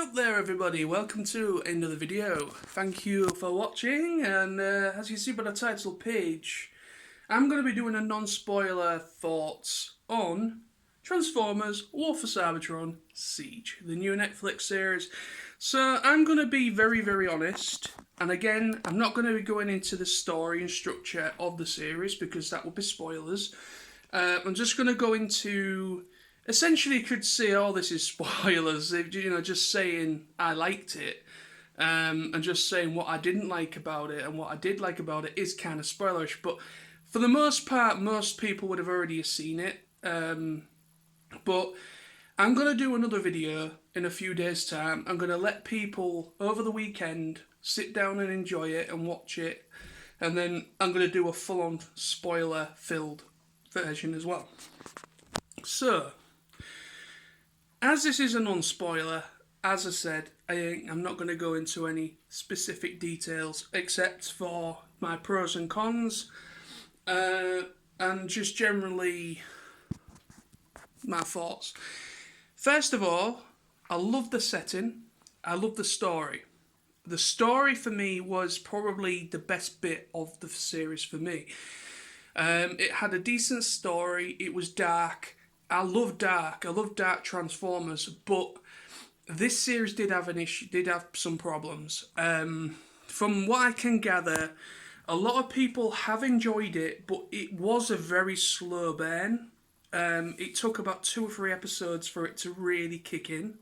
up there everybody, welcome to another video. Thank you for watching, and as you see by the title page, I'm going to be doing a non-spoiler thoughts on Transformers War for Cybertron Seige, the new Netflix series. So I'm going to be very honest, and again, I'm not going to be going into the story and structure of the series because that would be spoilers. I'm just going to go into... Essentially, you could say, oh, this is spoilers, just saying I liked it, and just saying what I didn't like about it, and what I did like about it is kind of spoilerish, but for the most part, most people would have already seen it, but I'm going to do another video in a few days' time. I'm going to let people, over the weekend, sit down and enjoy it and watch it, and then I'm going to do a full-on spoiler-filled version as well. So... as this is a non-spoiler, as I said, I'm not going to go into any specific details except for my pros and cons, and just generally my thoughts. First of all, I love the setting, I love the story. The story for me was probably the best bit of the series for me. It had a decent story, it was dark. I love dark Transformers, but this series did have some problems. From what I can gather, a lot of people have enjoyed it, but it was a very slow burn. It took about 2 or 3 episodes for it to really kick in.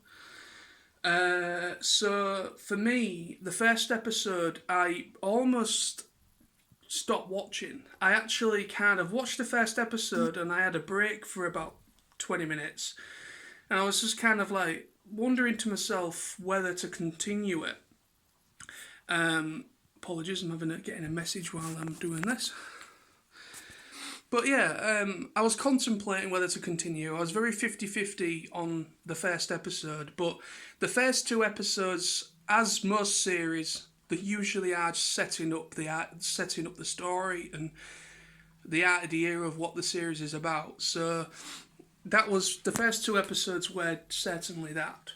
So for me, the first episode, I almost stopped watching. I actually kind of watched the first episode and I had a break for about 20 minutes, and I was just kind of like wondering to myself whether to continue it. Apologies, I'm getting a message while I'm doing this. But yeah, I was contemplating whether to continue. I was very 50-50 on the first episode, but the first 2 episodes, as most series, they usually are just setting up the story and the idea of what the series is about. So that was the first 2 episodes were certainly that.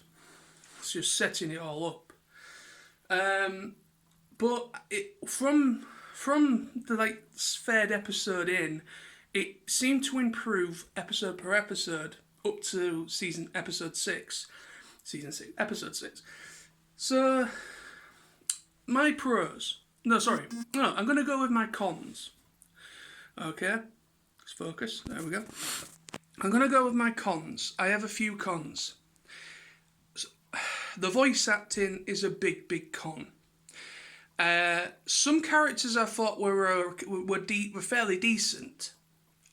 It's just setting it all up. But from the 3rd episode in, it seemed to improve episode per episode up to episode 6. Episode 6. So my pros. No, I'm going to go with my cons. Okay, let's focus. There we go. I'm going to go with my cons. I have a few cons. The voice acting is a big con. Some characters I thought were fairly decent.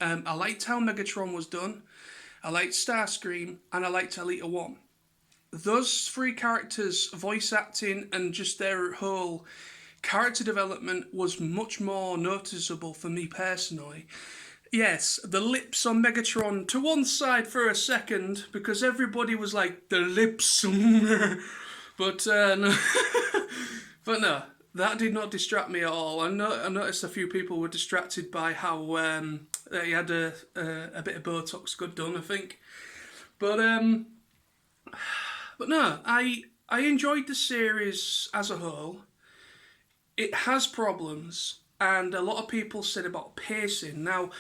I liked how Megatron was done. I liked Starscream, and I liked Elita 1. Those 3 characters' voice acting and just their whole character development was much more noticeable for me personally. Yes, the lips on Megatron to one side for a second because everybody was like, the lips. But no. But no, that did not distract me at all. I noticed a few people were distracted by how he had a bit of Botox good done, I think. But no, I enjoyed the series as a whole. It has problems, and a lot of people said about pacing. Now,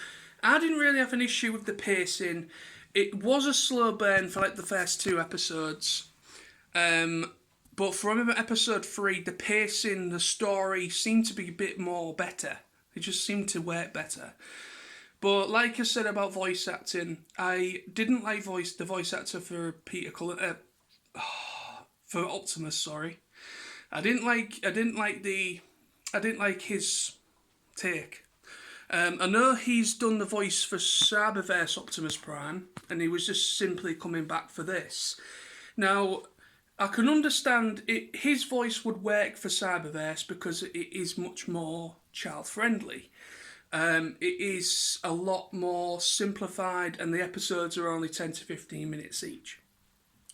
I didn't really have an issue with the pacing. It was a slow burn for the first 2 episodes. But from episode 3, the pacing, the story seemed to be a bit more better. It just seemed to work better. But like I said about voice acting, I didn't like the voice actor for Peter Cullen, for Optimus, sorry. I didn't like his take. I know he's done the voice for Cyberverse Optimus Prime, and he was just simply coming back for this. Now, I can understand his voice would work for Cyberverse because it is much more child-friendly. It is a lot more simplified, and the episodes are only 10 to 15 minutes each.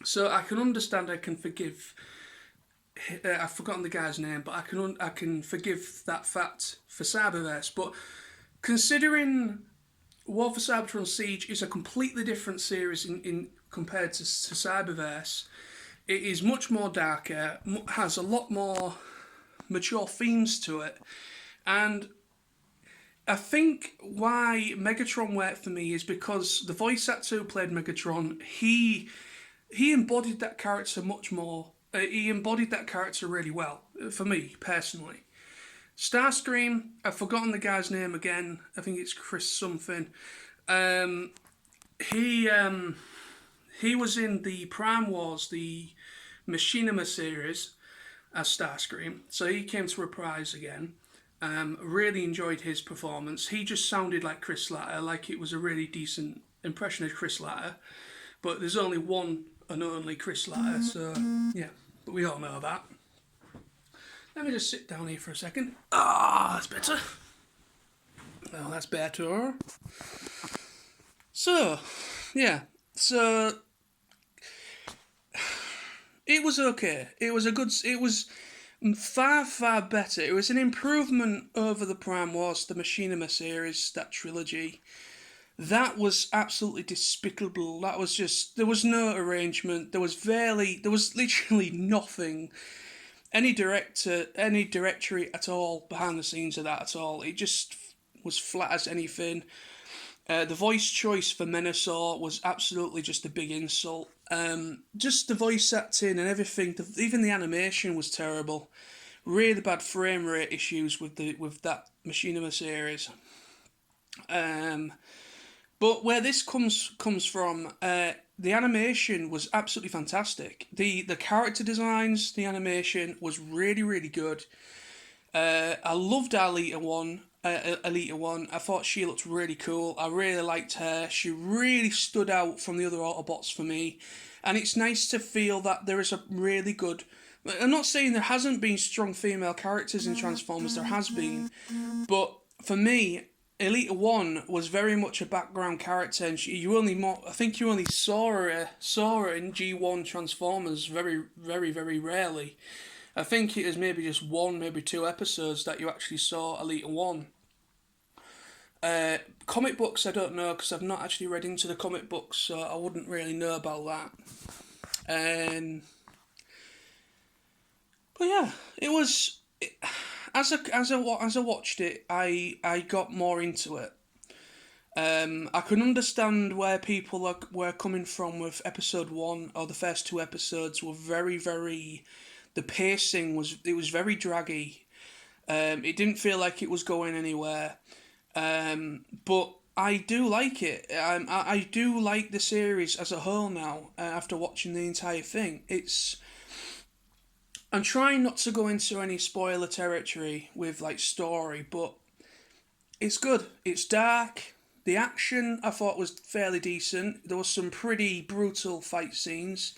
So I can understand, I can forgive... I've forgotten the guy's name, but I can forgive that fact for Cyberverse. But considering War for Cybertron Seige is a completely different series in compared to Cyberverse, It is much more darker, has a lot more mature themes to it, and I think why Megatron worked for me is because the voice actor who played Megatron, he embodied that character much more. He embodied that character really well for me personally. Starscream, I've forgotten the guy's name again. I think it's Chris something. Um, he was in the Prime Wars, the Machinima series, as Starscream, so he came to reprise again. Really enjoyed his performance. He just sounded like Chris Latta, like it was a really decent impression of Chris Latta. But there's only one and only Chris Latta, so yeah, but we all know that. Let me just sit down here for a second. Ah, that's better. Oh, that's better. So, yeah, so it was okay. It was a good. It was far better. It was an improvement over the Prime Wars, the Machinima series, that trilogy. That was absolutely despicable. That was just, there was no arrangement. There was literally nothing. Any directory at all behind the scenes of that at all. It just was flat as anything. The voice choice for Menasor was absolutely just a big insult. Just the voice acting and everything, even the animation was terrible. Really bad frame rate issues with that Machinima series. But where this comes from, the animation was absolutely fantastic. The character designs, the animation was really good. I loved Alita 1. Alita 1. I thought she looked really cool. I really liked her. She really stood out from the other Autobots for me. And it's nice to feel that there is a really good... I'm not saying there hasn't been strong female characters in Transformers. There has been. But for me, Alita 1 was very much a background character, and I think you only saw her in G1 Transformers very rarely. I think it was maybe just one, maybe two episodes that you actually saw Alita 1. Comic books, I don't know, because I've not actually read into the comic books, so I wouldn't really know about that. But yeah, it was... As I watched it, I got more into it. I can understand where people were coming from with episode 1, or the first two episodes were very... The pacing was very draggy. It didn't feel like it was going anywhere. But I do like it. I do like the series as a whole now, after watching the entire thing. I'm trying not to go into any spoiler territory with like story, but it's good. It's dark. The action I thought was fairly decent. There was some pretty brutal fight scenes.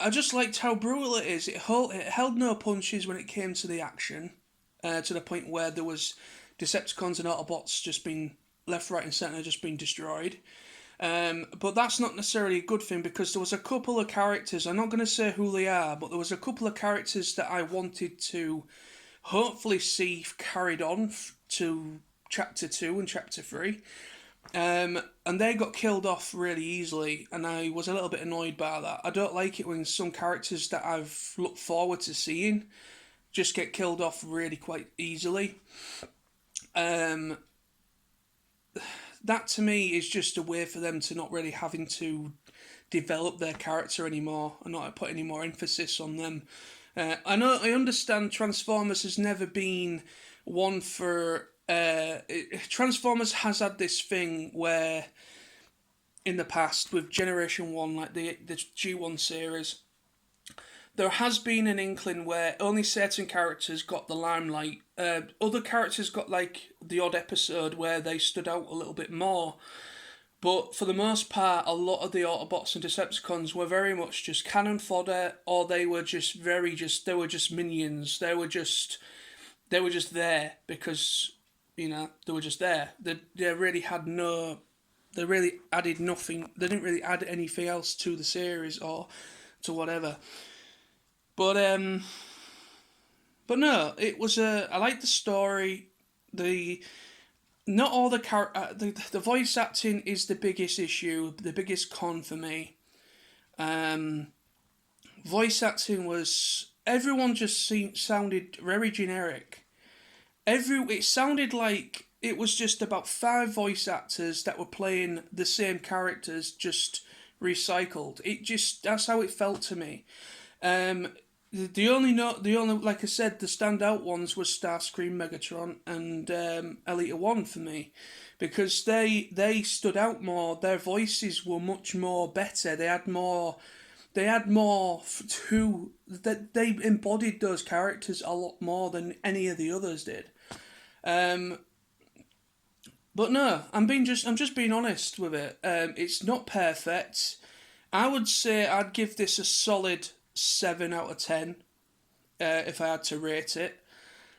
I just liked how brutal it is. It held no punches when it came to the action, to the point where there was Decepticons and Autobots just being left, right, and centre, just being destroyed. But that's not necessarily a good thing, because there was a couple of characters, I'm not going to say who they are, but there was a couple of characters that I wanted to hopefully see carried on to Chapter 2 and Chapter 3. And they got killed off really easily, and I was a little bit annoyed by that. I don't like it when some characters that I've looked forward to seeing just get killed off really quite easily. That to me is just a way for them to not really having to develop their character anymore and not put any more emphasis on them. I understand Transformers has never been one for... Transformers has had this thing where in the past with Generation 1, like the G1 series, there has been an inkling where only certain characters got the limelight. Other characters got like the odd episode where they stood out a little bit more. But for the most part, a lot of the Autobots and Decepticons were very much just cannon fodder, or they were just they were just minions. They were just there because, you know, they were just there. They really added nothing. They didn't really add anything else to the series or to whatever. But no, it was I liked the story. Not all the voice acting is the biggest issue, the biggest con for me. I Voice acting was, everyone just sounded very generic. It sounded like it was just about 5 voice actors that were playing the same characters, just recycled. That's how it felt to me. Um, the only like I said, the standout ones was Starscream, Megatron, and Elita One for me, because they stood out more. Their voices were much more better. They had more to that. They embodied those characters a lot more than any of the others did. Um, but no, I'm just being honest with it. It's not perfect. I would say I'd give this a solid 7 out of 10 if I had to rate it.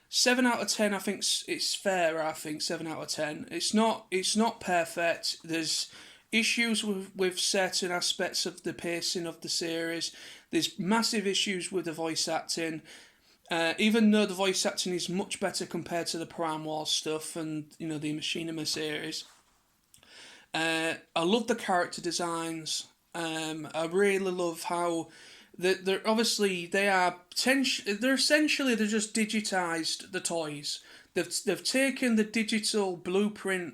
7 out of 10, I think it's fair. I think 7 out of 10. It's not perfect. There's issues with certain aspects of the pacing of the series. There's massive issues with the voice acting. Even though the voice acting is much better compared to the Prime Wars stuff and the Machinima series. I love the character designs. I really love how they're obviously they're essentially just digitized the toys. They've taken the digital blueprint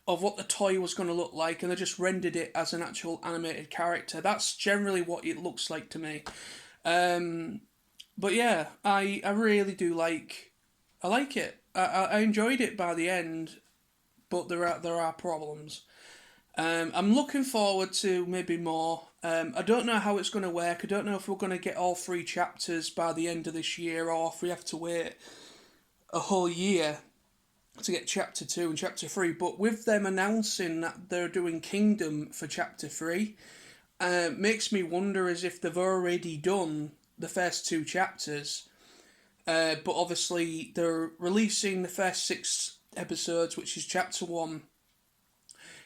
of what the toy was going to look like, and they just rendered it as an actual animated character. That's generally what it looks like to me. But yeah, I really do I like it. I enjoyed it by the end, but there are problems. I'm looking forward to maybe more. I don't know how it's going to work. I don't know if we're going to get all 3 chapters by the end of this year, or if we have to wait a whole year to get chapter 2 and chapter 3. But with them announcing that they're doing Kingdom for chapter 3, makes me wonder as if they've already done the first 2 chapters. But obviously they're releasing the first 6 episodes, which is chapter 1.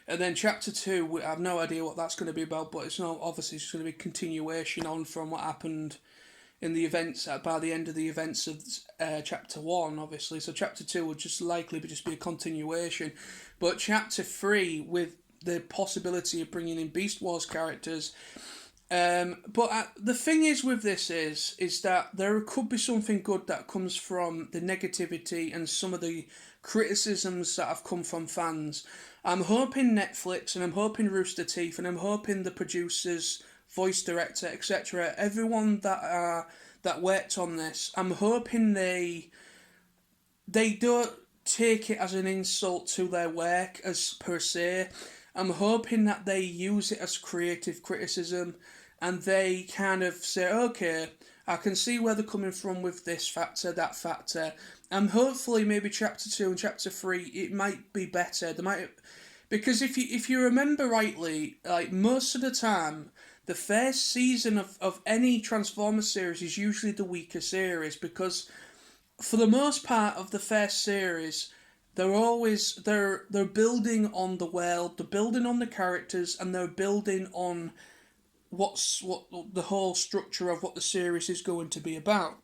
And then chapter 2, I have no idea what that's going to be about, but it's not, obviously it's going to be continuation on from what happened in the events, by the end of the events of chapter 1, obviously. So chapter 2 would just likely be a continuation. But chapter 3, with the possibility of bringing in Beast Wars characters. But the thing is with this is that there could be something good that comes from the negativity and some of the criticisms that have come from fans. I'm hoping Netflix, and I'm hoping Rooster Teeth, and I'm hoping the producers, voice director, etc., everyone that worked on this, I'm hoping they don't take it as an insult to their work as per se. I'm hoping that they use it as creative criticism, and they kind of say, okay, I can see where they're coming from with this factor, that factor, and hopefully maybe chapter 2 and chapter 3, it might be better. Because if you remember rightly, like most of the time, the first season of any Transformers series is usually the weaker series, because for the most part of the first series, they're building on the world, they're building on the characters, and they're building on what the whole structure of what the series is going to be about.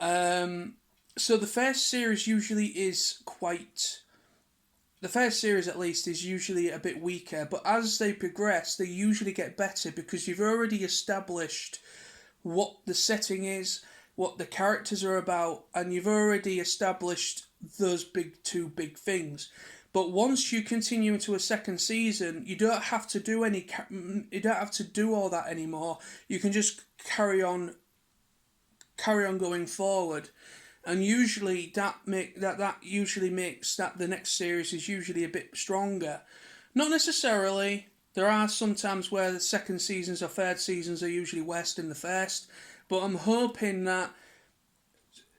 So the first series at least is usually a bit weaker, but as they progress, they usually get better, because you've already established what the setting is, what the characters are about, and you've already established those two big things. But once you continue into a second season, you don't have to do all that anymore. You can just carry on going forward, and usually that usually makes that the next series is usually a bit stronger. Not necessarily. There are some times where the second seasons or third seasons are usually worse than the first, but I'm hoping that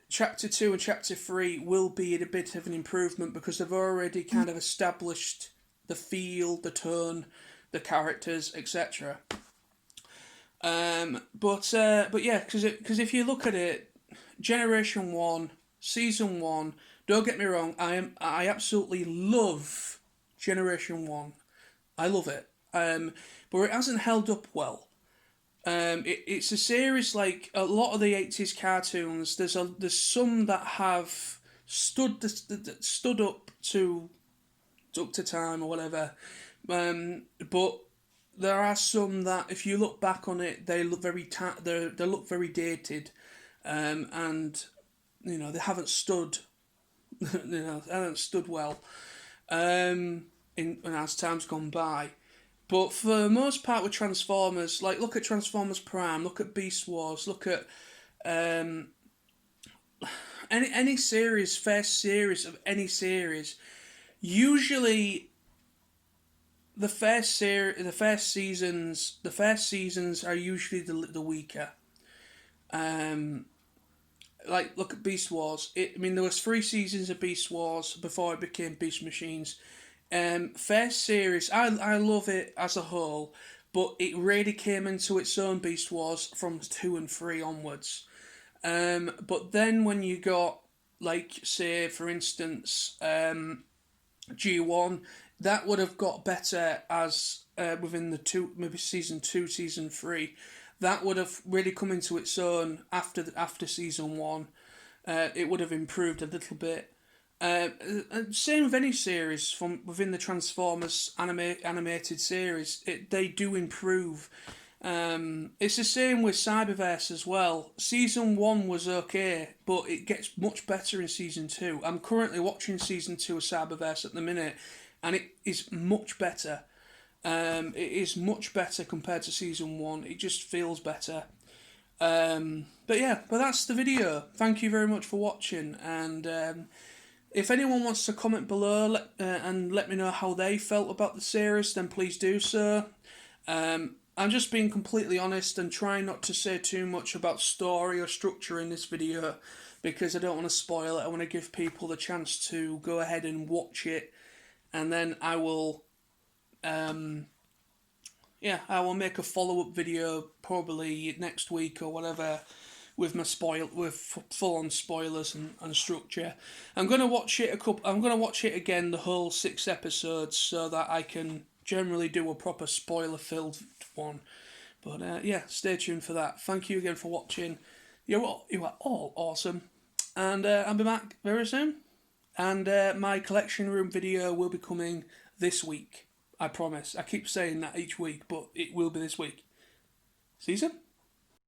chapter 2 and chapter 3 will be a bit of an improvement, because they've already kind of established the feel, the tone, the characters, etc. But yeah, because if you look at it, Generation 1, Season 1, don't get me wrong, I absolutely love Generation 1. I love it. But it hasn't held up well. It's a series like a lot of the 80s cartoons. There's some that have stood up to time or whatever, but there are some that, if you look back on it, they look very they look very dated, and they haven't stood, they haven't stood well, as time's gone by. But for the most part with Transformers, like look at Transformers Prime, look at Beast Wars, look at any series, first series of any series, usually the first seasons are usually the weaker. Like look at Beast Wars. There was 3 seasons of Beast Wars before it became Beast Machines. First series, I love it as a whole, but it really came into its own, Beast Wars, from 2 and 3 onwards. But then when you got, like, say, for instance, G1, that would have got better as within the 2, maybe season 2, season 3. That would have really come into its own after season 1. It would have improved a little bit. Same with any series from within the Transformers animated series. They do improve. It's the same with Cyberverse as well. Season 1 was okay, but it gets much better in season 2. I'm currently watching season 2 of Cyberverse at the minute, and it is much better. It is much better compared to season 1. It just feels better. But that's the video. Thank you very much for watching, and if anyone wants to comment below and let me know how they felt about the series, then please do so. I'm just being completely honest and trying not to say too much about story or structure in this video, because I don't want to spoil it. I want to give people the chance to go ahead and watch it, and then I will make a follow-up video probably next week or whatever, with my full-on spoilers and structure. I'm gonna watch it again, the whole 6 episodes, so that I can generally do a proper spoiler-filled one. But stay tuned for that. Thank you again for watching. You are all awesome, and I'll be back very soon. And my collection room video will be coming this week. I promise. I keep saying that each week, but it will be this week. See you soon.